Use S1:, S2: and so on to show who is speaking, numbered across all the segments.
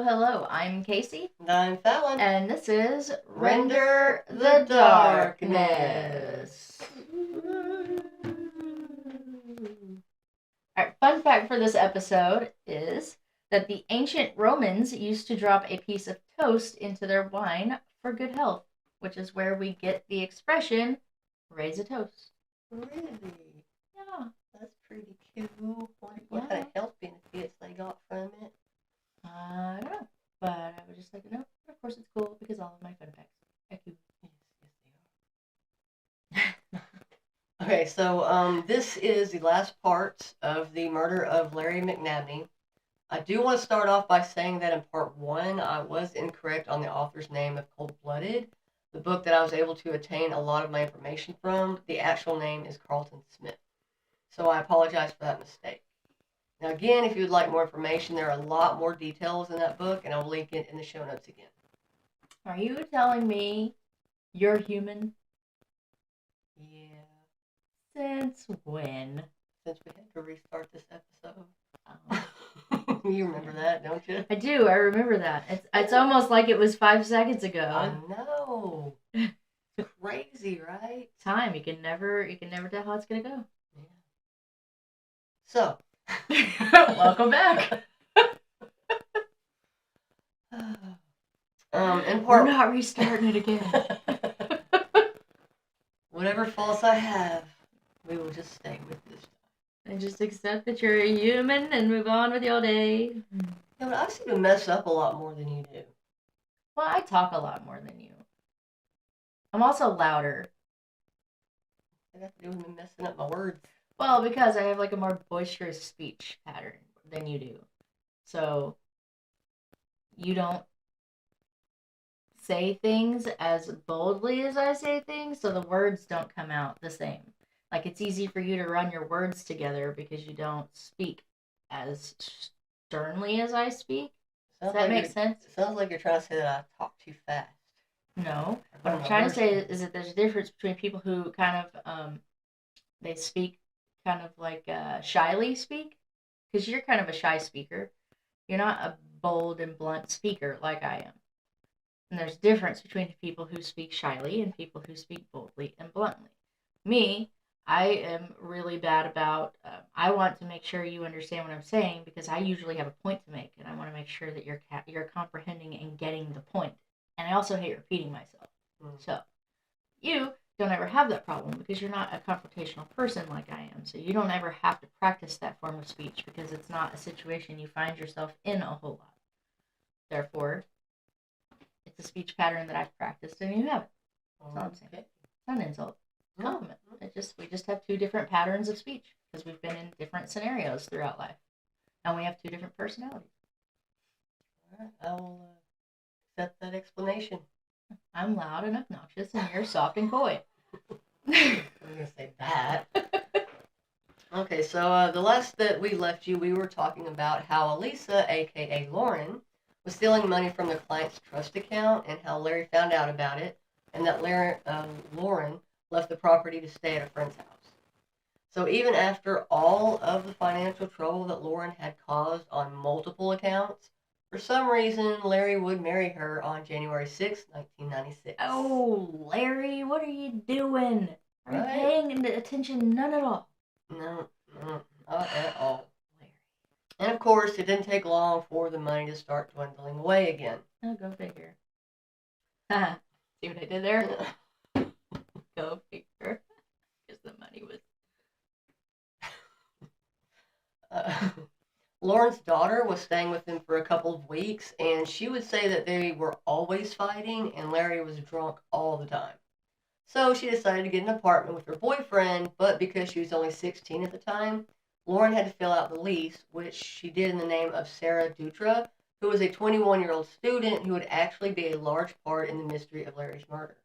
S1: hello. I'm Casey,
S2: And I'm Fallon.
S1: and this is
S2: Render
S1: Render
S2: the
S1: the
S2: Darkness.
S1: Darkness. Alright, fun fact for this episode is that the ancient Romans used to drop a piece of toast into their wine for good health, which is where we get the expression raise a toast.
S2: Really?
S1: Yeah.
S2: That's pretty cool. What kind of health benefits they got from it?
S1: I don't know, but I would just like to know. But of course, it's cool because all of my fun facts are cool.
S2: Yes, they are. Okay, so this is the last part of the murder of Larry McNabney. I do want to start off by saying that in part one, I was incorrect on the author's name of Cold Blooded, the book that I was able to attain a lot of my information from. The actual name is Carlton Smith. So I apologize for that mistake. Now, again, if you would like more information, there are a lot more details in that book, and I'll link it in the show notes again.
S1: Are you telling me you're human?
S2: Yeah.
S1: Since when?
S2: Since we had to restart this episode.
S1: Oh.
S2: You remember that, don't you?
S1: I do. I remember that. It's almost like it was 5 seconds ago.
S2: I know. Crazy, right?
S1: Time. You can never tell how it's gonna go.
S2: Yeah. So.
S1: Welcome back. We're not restarting it again.
S2: Whatever faults I have, we will just stay with this time.
S1: And just accept that you're a human and move on with your day.
S2: Yeah, but I seem to mess up a lot more than you do.
S1: Well, I talk a lot more than you. I'm also louder.
S2: I got to do with me messing up my words.
S1: Well, because I have like a more boisterous speech pattern than you do. So you don't say things as boldly as I say things, so the words don't come out the same. Like, it's easy for you to run your words together because you don't speak as sternly as I speak. Does that make sense?
S2: It sounds like you're trying to say that I talk too fast.
S1: No. What I'm trying to say is that there's a difference between people who kind of, they speak kind of like shyly speak, because you're kind of a shy speaker. You're not a bold and blunt speaker like I am. And there's a difference between people who speak shyly and people who speak boldly and bluntly. Me, I am really bad about, I want to make sure you understand what I'm saying because I usually have a point to make and I want to make sure that you're comprehending and getting the point. And I also hate repeating myself. So, you don't ever have that problem because you're not a confrontational person like I am. So you don't ever have to practice that form of speech because it's not a situation you find yourself in a whole lot. Therefore, it's a speech pattern that I've practiced and you haven't. That's all I'm saying. It's not an insult. It's a compliment. We just have two different patterns of speech because we've been in different scenarios throughout life. And we have two different personalities.
S2: All right, I will accept that explanation.
S1: I'm loud and obnoxious and you're soft and coy.
S2: I'm going to say that. Okay, so the last that we left you, we were talking about how Elisa, a.k.a. Lauren, was stealing money from the client's trust account and how Larry found out about it and that Lauren left the property to stay at a friend's house. So even after all of the financial trouble that Lauren had caused on multiple accounts, for some reason, Larry would marry her on January 6, 1996.
S1: Oh, Larry, what are you doing? Are you paying attention? None at all.
S2: No, not at all. Larry. And of course, it didn't take long for the money to start dwindling away again.
S1: Oh, go figure. See what I did there? Go figure. Because the money was...
S2: Lauren's daughter was staying with them for a couple of weeks, and she would say that they were always fighting, and Larry was drunk all the time. So she decided to get an apartment with her boyfriend, but because she was only 16 at the time, Lauren had to fill out the lease, which she did in the name of Sarah Dutra, who was a 21-year-old student who would actually be a large part in the mystery of Larry's murder.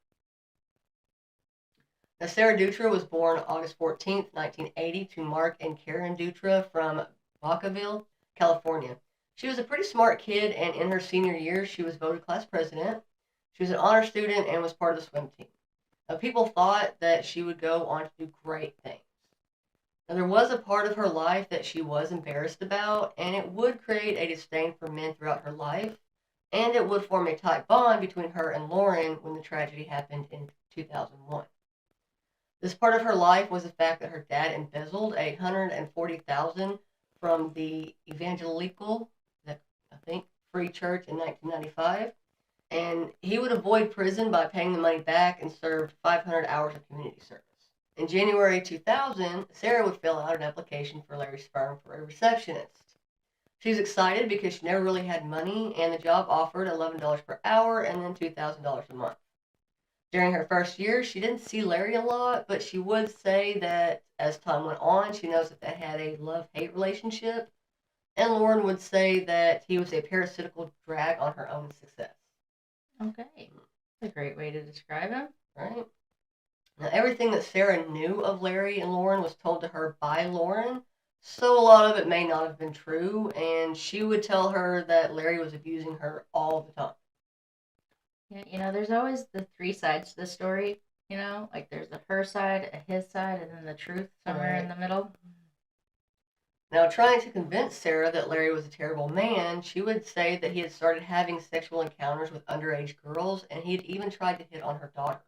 S2: Now, Sarah Dutra was born August 14th, 1980, to Mark and Karen Dutra from Vacaville, California. She was a pretty smart kid, and in her senior year, she was voted class president. She was an honor student and was part of the swim team. Now, people thought that she would go on to do great things. Now, there was a part of her life that she was embarrassed about, and it would create a disdain for men throughout her life. and it would form a tight bond between her and Lauren when the tragedy happened in 2001. This part of her life was the fact that her dad embezzled $140,000 from the Evangelical, I think, Free Church in 1995, and he would avoid prison by paying the money back and served 500 hours of community service. In January 2000, Sarah would fill out an application for Larry's firm for a receptionist. She was excited because she never really had money, and the job offered $11 per hour and then $2,000 a month. During her first year, she didn't see Larry a lot, but she would say that as time went on, she knows that they had a love-hate relationship, and Lauren would say that he was a parasitical drag on her own success.
S1: Okay. That's a great way to describe him.
S2: Right? Now, everything that Sarah knew of Larry and Lauren was told to her by Lauren, so a lot of it may not have been true, and she would tell her that Larry was abusing her all the time.
S1: Yeah, there's always the three sides to the story, like there's the her side, a his side, and then the truth somewhere in the middle.
S2: Now, trying to convince Sarah that Larry was a terrible man, she would say that he had started having sexual encounters with underage girls, and he had even tried to hit on her daughter.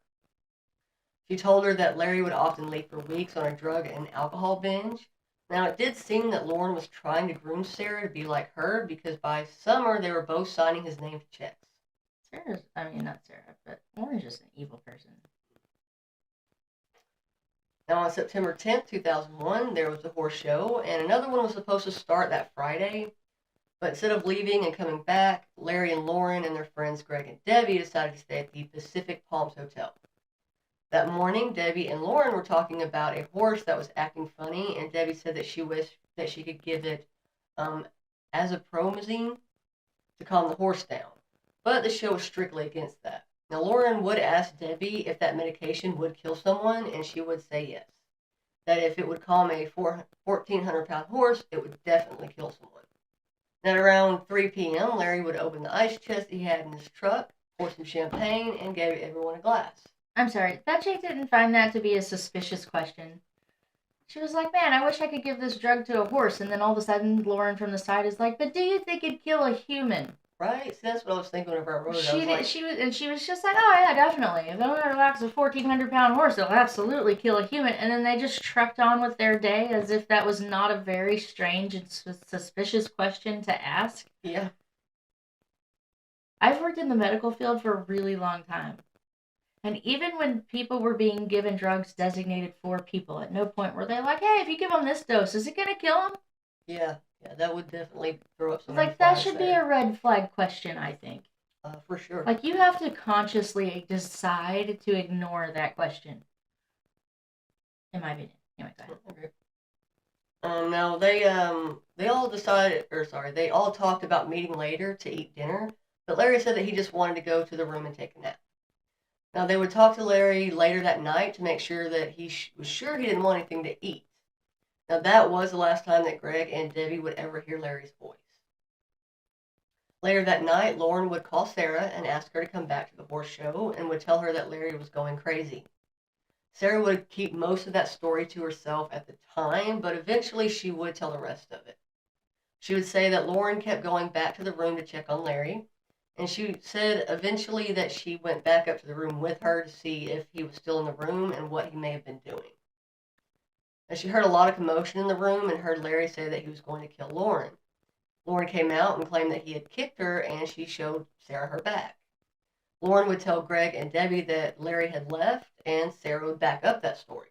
S2: She told her that Larry would often leave for weeks on a drug and alcohol binge. Now, it did seem that Lauren was trying to groom Sarah to be like her because by summer they were both signing his name to checks.
S1: Not Sarah, but Lauren's just an evil person.
S2: Now, on September 10th, 2001, there was a horse show, and another one was supposed to start that Friday. But instead of leaving and coming back, Larry and Lauren and their friends Greg and Debbie decided to stay at the Pacific Palms Hotel. That morning, Debbie and Lauren were talking about a horse that was acting funny, and Debbie said that she wished that she could give it azithromycin to calm the horse down. But the show was strictly against that. Now, Lauren would ask Debbie if that medication would kill someone, and she would say yes. That if it would calm a 1,400-pound horse, it would definitely kill someone. At around 3 p.m., Larry would open the ice chest he had in his truck, pour some champagne, and gave everyone a glass.
S1: I'm sorry, that chick didn't find that to be a suspicious question. She was like, man, I wish I could give this drug to a horse. And then all of a sudden, Lauren from the side is like, but do you think it'd kill a human?
S2: Right? See, that's what I was thinking whenever I wrote it.
S1: She was just like, oh yeah, definitely. If it only relaxes a 1,400-pound horse, it'll absolutely kill a human. And then they just trucked on with their day as if that was not a very strange and suspicious question to ask.
S2: Yeah.
S1: I've worked in the medical field for a really long time. And even when people were being given drugs designated for people, at no point were they like, hey, if you give them this dose, is it going to kill them?
S2: Yeah, that would definitely throw up some
S1: like, that should be a red flag question, I think.
S2: For sure.
S1: Like, you have to consciously decide to ignore that question. In my opinion. Anyway, go ahead.
S2: Okay. Now, they all talked about meeting later to eat dinner, but Larry said that he just wanted to go to the room and take a nap. Now, they would talk to Larry later that night to make sure that he was sure he didn't want anything to eat. Now, that was the last time that Greg and Debbie would ever hear Larry's voice. Later that night, Lauren would call Sarah and ask her to come back to the horse show and would tell her that Larry was going crazy. Sarah would keep most of that story to herself at the time, but eventually she would tell the rest of it. She would say that Lauren kept going back to the room to check on Larry, and she said eventually that she went back up to the room with her to see if he was still in the room and what he may have been doing. And she heard a lot of commotion in the room and heard Larry say that he was going to kill Lauren. Lauren came out and claimed that he had kicked her, and she showed Sarah her back. Lauren would tell Greg and Debbie that Larry had left, and Sarah would back up that story.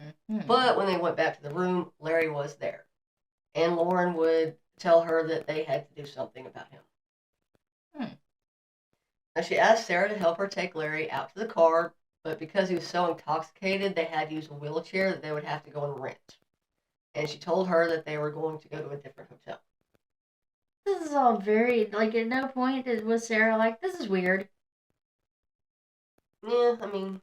S2: Mm-hmm. But when they went back to the room, Larry was there. And Lauren would tell her that they had to do something about him. Now, she asked Sarah to help her take Larry out to the car, but because he was so intoxicated, they had to use a wheelchair that they would have to go and rent. And she told her that they were going to go to a different hotel.
S1: This is all very, at no point was Sarah like, this is weird.
S2: Yeah, I mean...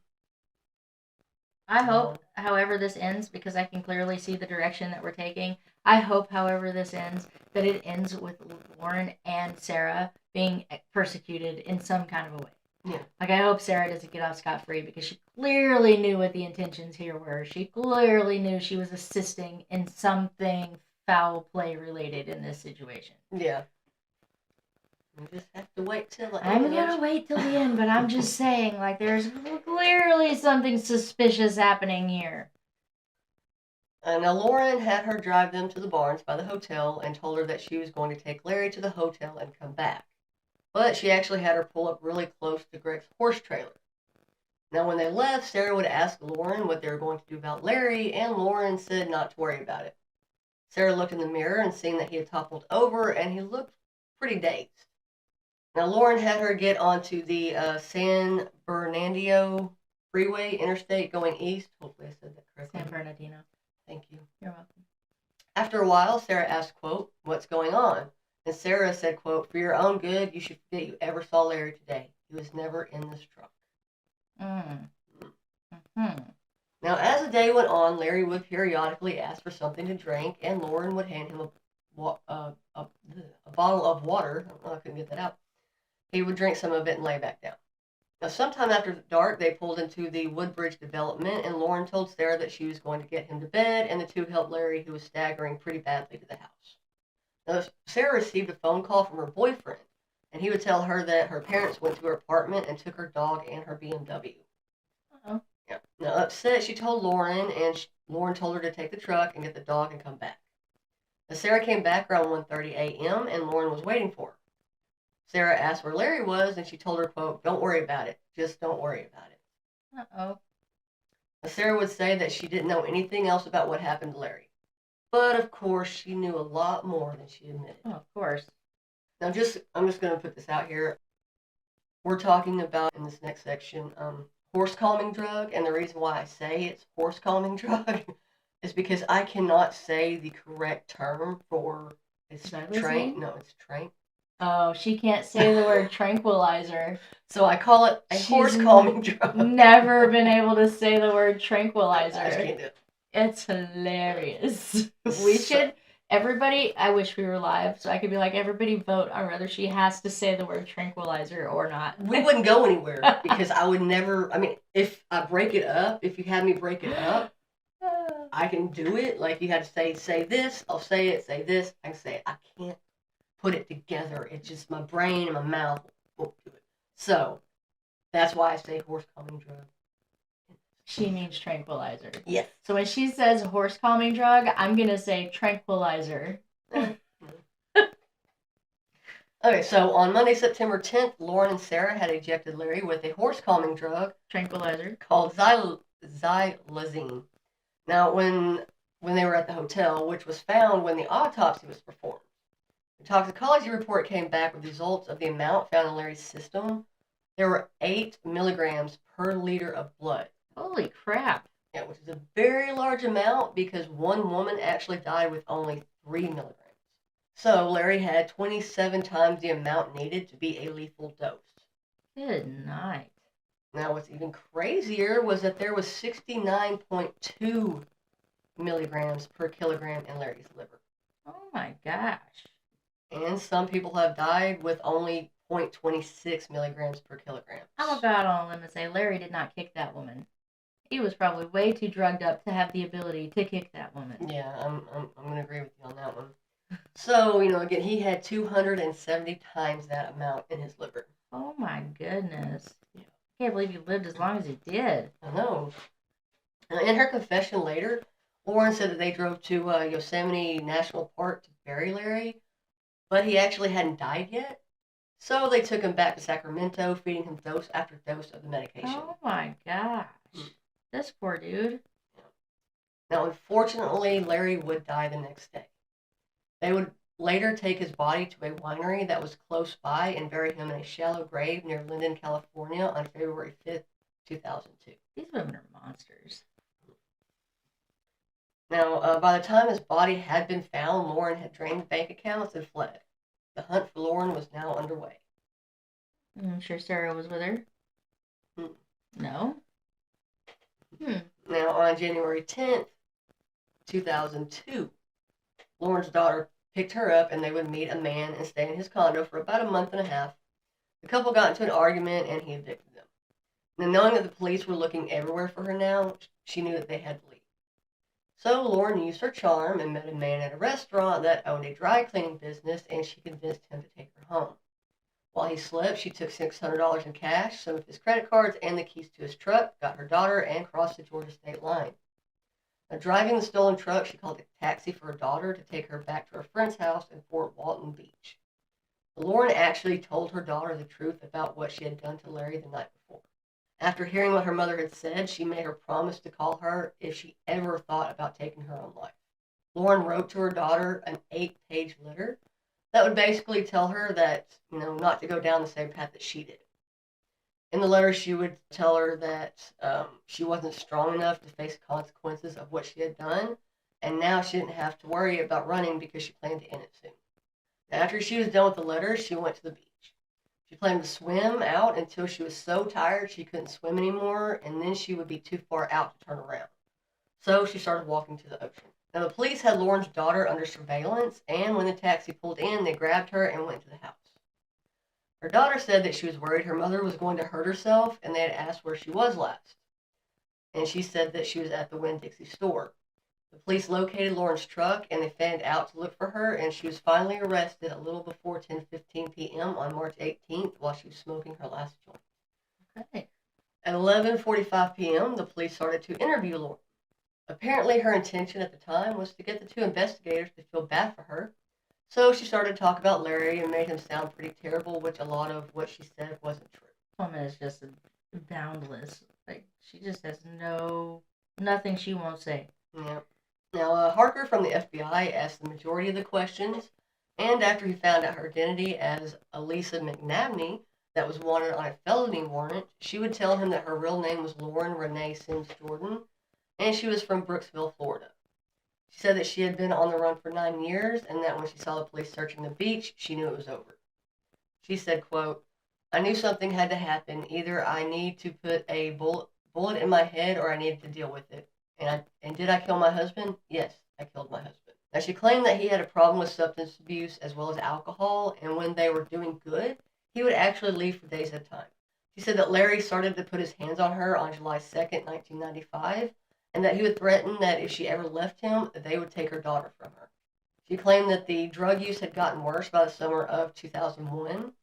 S1: I hope, however this ends, because I can clearly see the direction that we're taking, I hope, however this ends, that it ends with Lauren and Sarah being persecuted in some kind of a way.
S2: Yeah.
S1: I hope Sarah doesn't get off scot-free, because she clearly knew what the intentions here were. She clearly knew she was assisting in something foul play related in this situation.
S2: Yeah. You just have to wait till the
S1: I'm
S2: end.
S1: gonna wait till the end, but I'm just saying, like, there's clearly something suspicious happening here.
S2: Now, Lauren had her drive them to the barns by the hotel and told her that she was going to take Larry to the hotel and come back. But she actually had her pull up really close to Greg's horse trailer. Now, when they left, Sarah would ask Lauren what they were going to do about Larry, and Lauren said not to worry about it. Sarah looked in the mirror and seen that he had toppled over, and he looked pretty dazed. Now, Lauren had her get onto the San Bernardino freeway interstate going east. Hopefully I said that correctly.
S1: San Bernardino.
S2: Thank you.
S1: You're welcome.
S2: After a while, Sarah asked, quote, "What's going on?" And Sarah said, quote, "For your own good, you should forget you ever saw Larry today. He was never in this truck." Now, as the day went on, Larry would periodically ask for something to drink, and Lauren would hand him a bottle of water. I couldn't get that out. He would drink some of it and lay back down. Now, sometime after dark, they pulled into the Woodbridge development, and Lauren told Sarah that she was going to get him to bed, and the two helped Larry, who was staggering pretty badly, to the house. Now, Sarah received a phone call from her boyfriend, and he would tell her that her parents went to her apartment and took her dog and her BMW.
S1: Uh-oh.
S2: Yeah. Now, upset, she told Lauren, and Lauren told her to take the truck and get the dog and come back. Now, Sarah came back around 1:30 a.m., and Lauren was waiting for her. Sarah asked where Larry was, and she told her, quote, "Don't worry about it. Just don't worry about it."
S1: Uh-oh.
S2: Now, Sarah would say that she didn't know anything else about what happened to Larry. But, of course, she knew a lot more than she admitted.
S1: Oh, of course.
S2: Now, I'm just going to put this out here. We're talking about, in this next section, horse calming drug, and the reason why I say it's horse calming drug is because I cannot say the correct term for it's trank. No, it's trank.
S1: Oh, she can't say the word tranquilizer.
S2: So I call it a horse calming drug.
S1: Never been able to say the word tranquilizer.
S2: I just can't do it.
S1: It's hilarious. We should, everybody, I wish we were live so I could be like, everybody vote on whether she has to say the word tranquilizer or not.
S2: We wouldn't go anywhere because I would never, I mean, if I break it up, if you had me break it up, I can do it. Like you had to say this, I'll say it, say this, I can say it. I can't put it together. It's just my brain and my mouth won't do it. So that's why I say horse calming drug.
S1: She means tranquilizer.
S2: Yes.
S1: So when she says horse calming drug, I'm going to say tranquilizer.
S2: Okay, so on Monday, September 10th, Lauren and Sarah had injected Larry with a horse calming drug
S1: tranquilizer
S2: called xylazine. Now, when they were at the hotel, which was found when the autopsy was performed, the toxicology report came back with results of the amount found in Larry's system. There were 8 milligrams per liter of blood.
S1: Holy crap.
S2: Yeah, which is a very large amount because one woman actually died with only 3 milligrams. So Larry had 27 times the amount needed to be a lethal dose.
S1: Good night.
S2: Now, what's even crazier was that there was 69.2 milligrams per kilogram in Larry's liver.
S1: Oh my gosh.
S2: And some people have died with only 0.26 milligrams per kilogram.
S1: I'm going to go out on a limb and say Larry did not kick that woman. He was probably way too drugged up to have the ability to kick that woman.
S2: Yeah, I'm going to agree with you on that one. So, again, he had 270 times that amount in his liver.
S1: Oh my goodness. Yeah. I can't believe he lived as long as he did.
S2: I know. In her confession later, Lauren said that they drove to Yosemite National Park to bury Larry, but he actually hadn't died yet. So they took him back to Sacramento, feeding him dose after dose of the medication.
S1: Oh my gosh. This poor dude.
S2: Now, unfortunately, Larry would die the next day. They would later take his body to a winery that was close by and bury him in a shallow grave near Linden, California on February 5th, 2002.
S1: These women are monsters.
S2: Now, by the time his body had been found, Lauren had drained bank accounts and fled. The hunt for Lauren was now underway.
S1: I'm sure Sarah was with her. No?
S2: Now, on January 10th, 2002, Lauren's daughter picked her up and they would meet a man and stay in his condo for about a month and a half. The couple got into an argument and he evicted them. Now, knowing that the police were looking everywhere for her now, she knew that they had to leave. So Lauren used her charm and met a man at a restaurant that owned a dry cleaning business, and she convinced him to take her home. While he slept, she took $600 in cash, some of his credit cards, and the keys to his truck, got her daughter, and crossed the Georgia state line. Now, driving the stolen truck, she called a taxi for her daughter to take her back to her friend's house in Fort Walton Beach. Lauren actually told her daughter the truth about what she had done to Larry the night before. After hearing what her mother had said, she made her promise to call her if she ever thought about taking her own life. Lauren wrote to her daughter an 8-page letter that would basically tell her that, not to go down the same path that she did. In the letter, she would tell her that she wasn't strong enough to face consequences of what she had done, and now she didn't have to worry about running because she planned to end it soon. After she was done with the letter, she went to the beach. She planned to swim out until she was so tired she couldn't swim anymore, and then she would be too far out to turn around. So she started walking to the ocean. Now, the police had Lauren's daughter under surveillance, and when the taxi pulled in, they grabbed her and went to the house. Her daughter said that she was worried her mother was going to hurt herself, and they had asked where she was last. And she said that she was at the Winn-Dixie store. The police located Lauren's truck, and they fanned out to look for her, and she was finally arrested a little before 10:15 p.m. on March 18th while she was smoking her last joint.
S1: Okay.
S2: At 11:45 p.m., the police started to interview Lauren. Apparently, her intention at the time was to get the two investigators to feel bad for her, so she started to talk about Larry and made him sound pretty terrible, which a lot of what she said wasn't true.
S1: Woman is just boundless. Like, she just has nothing she won't say.
S2: Yeah. Now, Harker from the FBI asked the majority of the questions, and after he found out her identity as Elisa McNabney, that was wanted on a felony warrant, she would tell him that her real name was Lauren Renee Sims Jordan, and she was from Brooksville, Florida. She said that she had been on the run for 9 years, and that when she saw the police searching the beach, she knew it was over. She said, quote, "I knew something had to happen. Either I need to put a bullet in my head or I needed to deal with it. And did I kill my husband? Yes, I killed my husband." Now, she claimed that he had a problem with substance abuse as well as alcohol, and when they were doing good, he would actually leave for days at a time. She said that Larry started to put his hands on her on July 2nd, 1995, and that he would threaten that if she ever left him, they would take her daughter from her. She claimed that the drug use had gotten worse by the summer of 2001,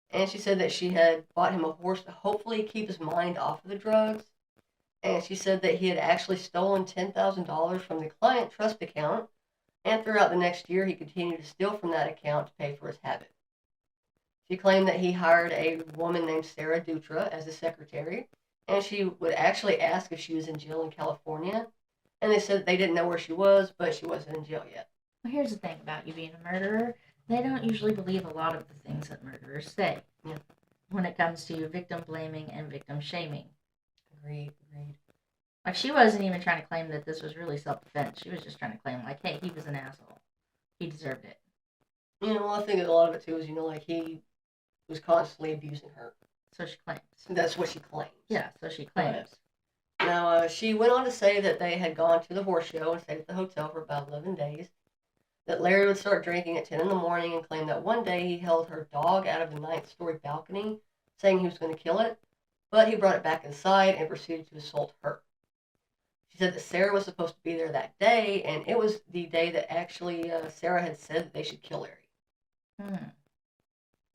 S2: and she said that she had bought him a horse to hopefully keep his mind off of the drugs. And she said that he had actually stolen $10,000 from the client trust account, and throughout the next year, he continued to steal from that account to pay for his habit. She claimed that he hired a woman named Sarah Dutra as his secretary, and she would actually ask if she was in jail in California, and they said they didn't know where she was, but she wasn't in jail yet.
S1: Well, here's the thing about you being a murderer. They don't usually believe a lot of the things that murderers say.
S2: Yeah.
S1: When it comes to victim blaming and victim shaming.
S2: Agreed.
S1: Like, she wasn't even trying to claim that this was really self-defense. She was just trying to claim, like, hey, he was an asshole. He deserved it.
S2: I think a lot of it, too, is, like, he was constantly abusing her.
S1: So she claims.
S2: That's what she claims.
S1: Yeah, so she claims.
S2: Now, she went on to say that they had gone to the horse show and stayed at the hotel for about 11 days, that Larry would start drinking at 10 in the morning and claimed that one day he held her dog out of the 9th-story balcony, saying he was going to kill it, but he brought it back inside and proceeded to assault her. She said that Sarah was supposed to be there that day, and it was the day that actually Sarah had said that they should kill Larry.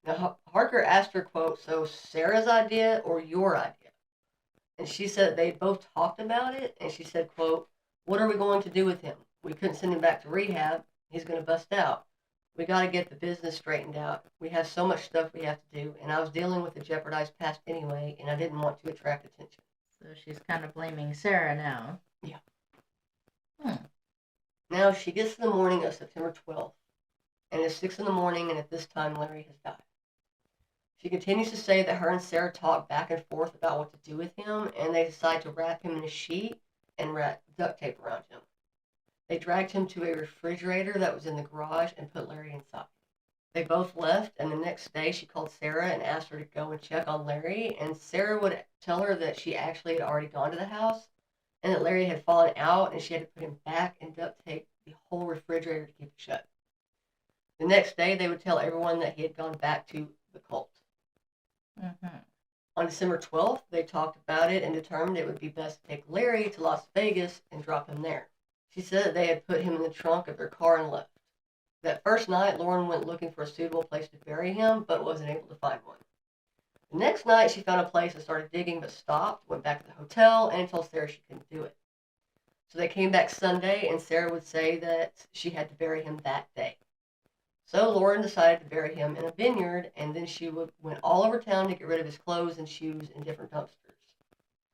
S2: Now, Harker asked her, quote, "So Sarah's idea or your idea?" And she said they both talked about it, and she said, quote, "What are we going to do with him? We couldn't send him back to rehab. He's going to bust out. We got to get the business straightened out. We have so much stuff we have to do, and I was dealing with a jeopardized past anyway, and I didn't want to attract attention."
S1: So she's kind of blaming Sarah now.
S2: Yeah. Now, she gets to the morning of September 12th, and it's 6 in the morning, and at this time, Larry has died. She continues to say that her and Sarah talk back and forth about what to do with him, and they decide to wrap him in a sheet and wrap duct tape around him. They dragged him to a refrigerator that was in the garage and put Larry inside. They both left, and the next day she called Sarah and asked her to go and check on Larry, and Sarah would tell her that she actually had already gone to the house and that Larry had fallen out and she had to put him back and duct tape the whole refrigerator to keep it shut. The next day they would tell everyone that he had gone back to the cult. On December 12th, they talked about it and determined it would be best to take Larry to Las Vegas and drop him there. She said that they had put him in the trunk of their car and left. That first night, Lauren went looking for a suitable place to bury him, but wasn't able to find one. The next night, she found a place and started digging, but stopped, went back to the hotel, and told Sarah she couldn't do it. So they came back Sunday, and Sarah would say that she had to bury him that day. So Lauren decided to bury him in a vineyard, and then went all over town to get rid of his clothes and shoes in different dumpsters.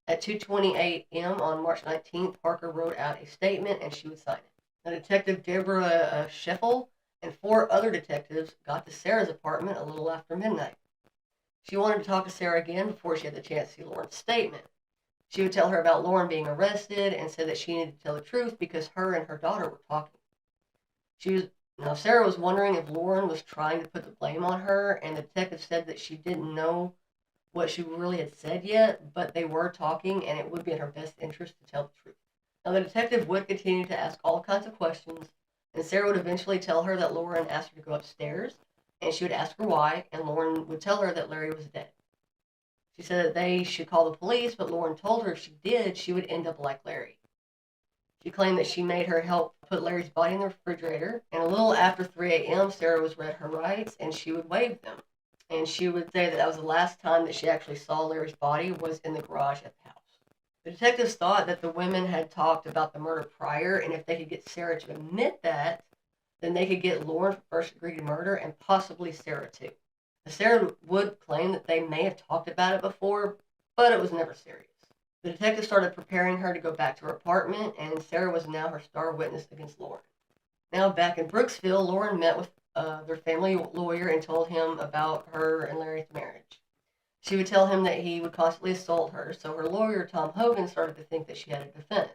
S2: At 2:20 a.m. on March 19th, Parker wrote out a statement, and she would sign it. Now, Detective Deborah Scheffel and 4 other detectives got to Sarah's apartment a little after midnight. She wanted to talk to Sarah again before she had the chance to see Lauren's statement. She would tell her about Lauren being arrested and said that she needed to tell the truth because her and her daughter were talking. Now, Sarah was wondering if Lauren was trying to put the blame on her, and the detective said that she didn't know what she really had said yet, but they were talking, and it would be in her best interest to tell the truth. Now, the detective would continue to ask all kinds of questions, and Sarah would eventually tell her that Lauren asked her to go upstairs, and she would ask her why, and Lauren would tell her that Larry was dead. She said that they should call the police, but Lauren told her if she did, she would end up like Larry. She claimed that she made her help put Larry's body in the refrigerator, and a little after 3 a.m., Sarah was read her rights, and she would waive them. And she would say that was the last time that she actually saw Larry's body was in the garage at the house. The detectives thought that the women had talked about the murder prior, and if they could get Sarah to admit that, then they could get Lauren for first-degree murder and possibly Sarah too. Sarah would claim that they may have talked about it before, but it was never serious. The detective started preparing her to go back to her apartment, and Sarah was now her star witness against Lauren. Now, back in Brooksville, Lauren met with their family lawyer and told him about her and Larry's marriage. She would tell him that he would constantly assault her, so her lawyer, Tom Hogan, started to think that she had a defense.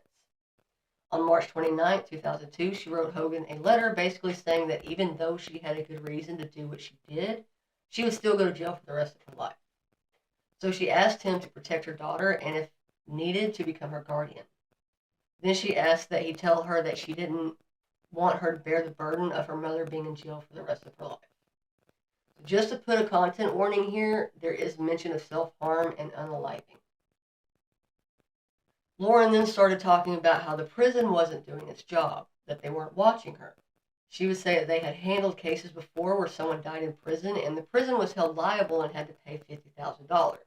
S2: On March 29, 2002, she wrote Hogan a letter basically saying that even though she had a good reason to do what she did, she would still go to jail for the rest of her life. So she asked him to protect her daughter and, if needed, to become her guardian. Then she asked that he tell her that she didn't want her to bear the burden of her mother being in jail for the rest of her life. Just to put a content warning here, there is mention of self-harm and unaliving. Lauren then started talking about how the prison wasn't doing its job, that they weren't watching her. She would say that they had handled cases before where someone died in prison and the prison was held liable and had to pay $50,000.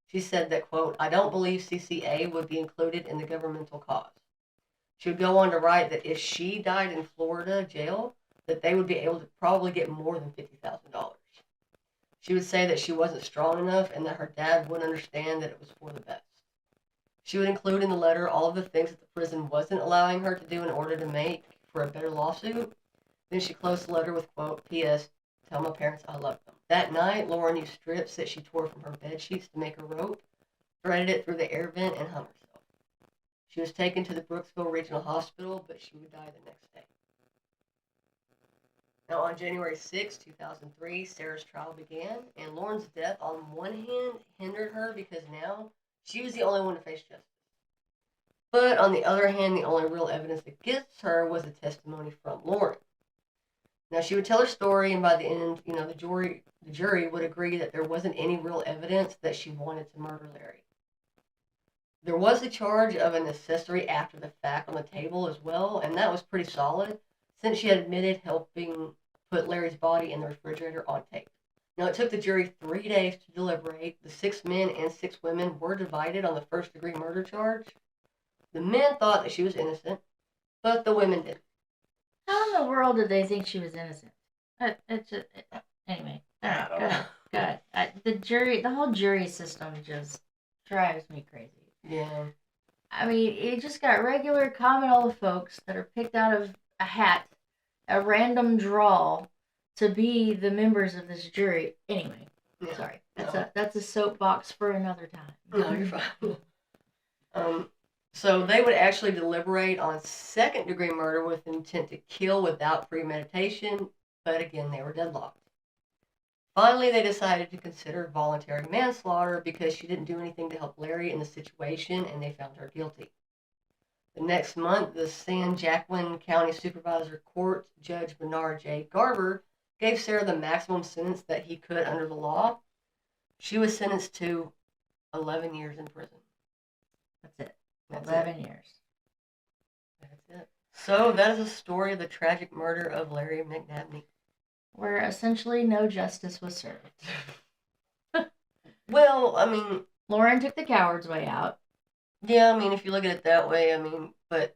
S2: She said that, quote, I don't believe CCA would be included in the governmental cause. She would go on to write that if she died in Florida jail, that they would be able to probably get more than $50,000. She would say that she wasn't strong enough and that her dad wouldn't understand that it was for the best. She would include in the letter all of the things that the prison wasn't allowing her to do in order to make for a better lawsuit. Then she closed the letter with, quote, P.S. Tell my parents I love them. That night, Lauren used strips that she tore from her bed sheets to make a rope, threaded it through the air vent, and hung herself. She was taken to the Brooksville Regional Hospital, but she would die the next day. Now, on January 6, 2003, Sarah's trial began, and Lauren's death, on one hand, hindered her because now she was the only one to face justice. But on the other hand, the only real evidence against her was the testimony from Lauren. Now, she would tell her story, and by the end, the jury would agree that there wasn't any real evidence that she wanted to murder Larry. There was the charge of an accessory after the fact on the table as well, and that was pretty solid, since she had admitted helping put Larry's body in the refrigerator on tape. Now, it took the jury 3 days to deliberate. The 6 men and 6 women were divided on the first-degree murder charge. The men thought that she was innocent, but the women didn't.
S1: How in the world did they think she was innocent? Anyway, all right, go ahead. The whole jury system just drives me crazy.
S2: Yeah.
S1: I mean, it just got regular, common old folks that are picked out of a hat, a random draw, to be the members of this jury. Anyway, yeah. Sorry, that's a soapbox for another time.
S2: No, you're fine. So they would actually deliberate on second-degree murder with intent to kill without premeditation, but again, they were deadlocked. Finally, they decided to consider voluntary manslaughter because she didn't do anything to help Larry in the situation, and they found her guilty. The next month, the San Joaquin County Supervisor Court Judge Bernard J. Garber gave Sarah the maximum sentence that he could under the law. She was sentenced to 11 years in prison.
S1: That's it. 11 years.
S2: That's it. So that is a story of the tragic murder of Larry McNabney.
S1: Where essentially no justice was served.
S2: Well, I mean,
S1: Lauren took the coward's way out.
S2: yeah, I mean, if you look at it that way, I mean, but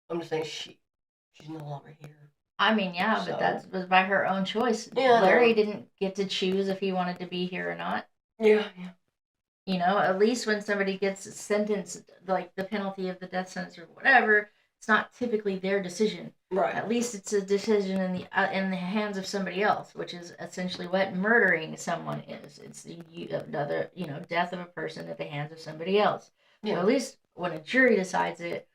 S2: I'm just saying she's no longer here.
S1: I mean, yeah,
S2: So.
S1: but that was by her own choice.
S2: Yeah,
S1: Larry didn't get to choose if he wanted to be here or not.
S2: Yeah.
S1: You know, at least when somebody gets sentenced, like the penalty of the death sentence or whatever, it's not typically their decision.
S2: Right.
S1: At least it's a decision in the hands of somebody else, which is essentially what murdering someone is. It's another, death of a person at the hands of somebody else. Yeah. Well, at least when a jury decides it,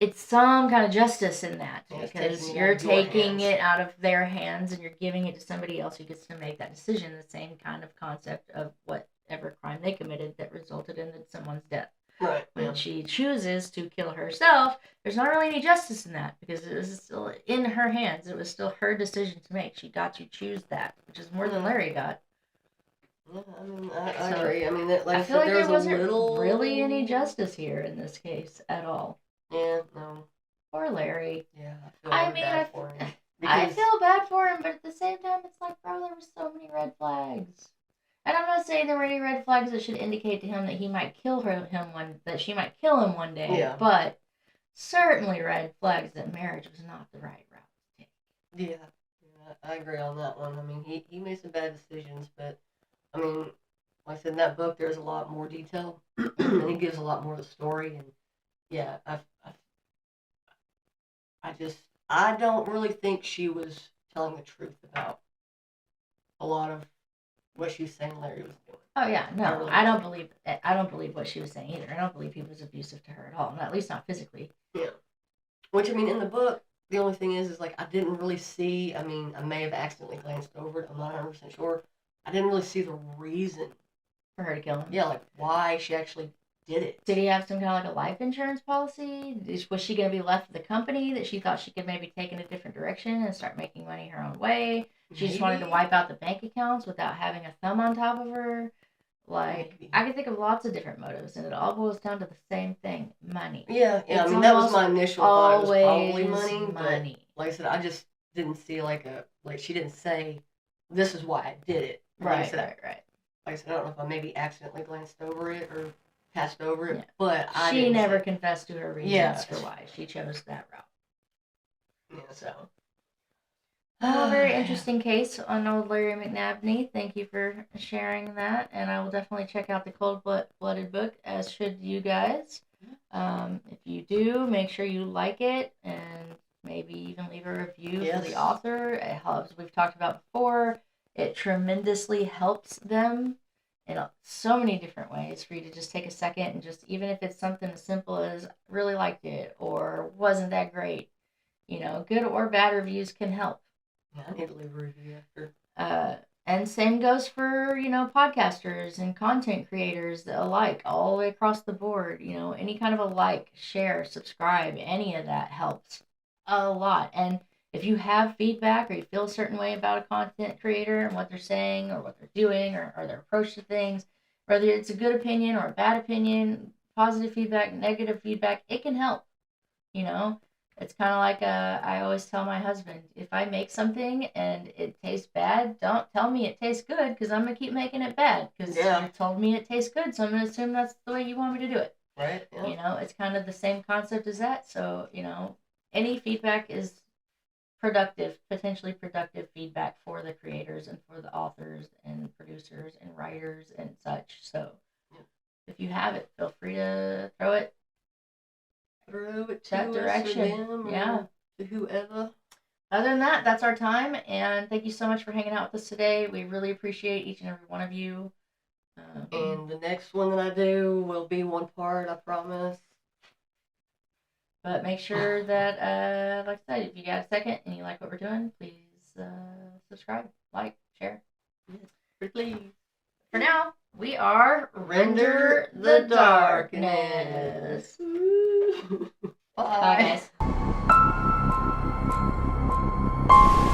S1: it's some kind of justice in that, because you're taking it out of their hands and you're giving it to somebody else who gets to make that decision. The same kind of concept of whatever crime they committed that resulted in someone's death.
S2: Right.
S1: When she chooses to kill herself, there's not really any justice in that, because it was still in her hands. It was still her decision to make. She got to choose that, which is more than Larry got.
S2: Yeah, I mean, I agree. I mean,
S1: I feel like there wasn't really any justice here in this case at all.
S2: Yeah, no.
S1: Poor Larry.
S2: Yeah, I bad for him.
S1: I feel bad for him, but at the same time, it's like, bro, there were so many red flags. And I'm not saying there were any red flags that should indicate to him that she might kill him one day. Yeah. But certainly red flags that marriage was not the right route to take.
S2: Yeah, I agree on that one. I mean, he made some bad decisions, but I mean, like I said, in that book, there's a lot more detail, and he gives a lot more of the story. And yeah, I don't really think she was telling the truth about a lot of what she was saying Larry was doing.
S1: Oh yeah, no, I don't believe what she was saying either. I don't believe he was abusive to her at all, at least not physically.
S2: Yeah. Which, I mean, in the book, the only thing is like, I didn't really see, I mean, I may have accidentally glanced over it, I'm not 100% sure. I didn't really see the reason
S1: for her to kill him.
S2: Yeah, like why she actually did it.
S1: Did he have some kind of like a life insurance policy? Was she going to be left with the company that she thought she could maybe take in a different direction and start making money her own way? She just wanted to wipe out the bank accounts without having a thumb on top of her. Like, I can think of lots of different motives, and it all boils down to the same thing: money.
S2: Yeah. I mean, that was my initial thought. It was probably money. But like I said, I just didn't see she didn't say, "This is why I did it."
S1: Right.
S2: Like I said, I don't know if I maybe accidentally glanced over it or passed over it, but
S1: she never confessed to her reasons for why she chose that route.
S2: Yeah. So.
S1: Very interesting case on old Larry McNabney. Thank you for sharing that, and I will definitely check out the Cold-Blooded book, as should you guys. If you do, make sure you like it, and maybe even leave a review for the author. It helps. We've talked about before. It tremendously helps them in so many different ways for you to just take a second and just, even if it's something as simple as really liked it or wasn't that great, good or bad reviews can help.
S2: Yeah, I need to leave a review after.
S1: And same goes for, podcasters and content creators alike, all the way across the board. Any kind of a like, share, subscribe, any of that helps a lot. And if you have feedback or you feel a certain way about a content creator and what they're saying or what they're doing or their approach to things, whether it's a good opinion or a bad opinion, positive feedback, negative feedback, it can help. It's kind of like I always tell my husband, if I make something and it tastes bad, don't tell me it tastes good, because I'm going to keep making it bad, because you told me it tastes good, so I'm going to assume that's the way you want me to do it.
S2: Right. Yeah.
S1: It's kind of the same concept as that. So, any feedback is potentially productive feedback for the creators and for the authors and producers and writers and such. So, if you have it, feel free to throw it
S2: that direction.
S1: To
S2: whoever.
S1: Other than that, that's our time, and thank you so much for hanging out with us today. We really appreciate each and every one of you.
S2: And the next one that I do will be one part, I promise.
S1: But make sure that, like I said, if you got a second and you like what we're doing, please subscribe, like, share.
S2: Please.
S1: For now, we are Render the Darkness. Bye, guys.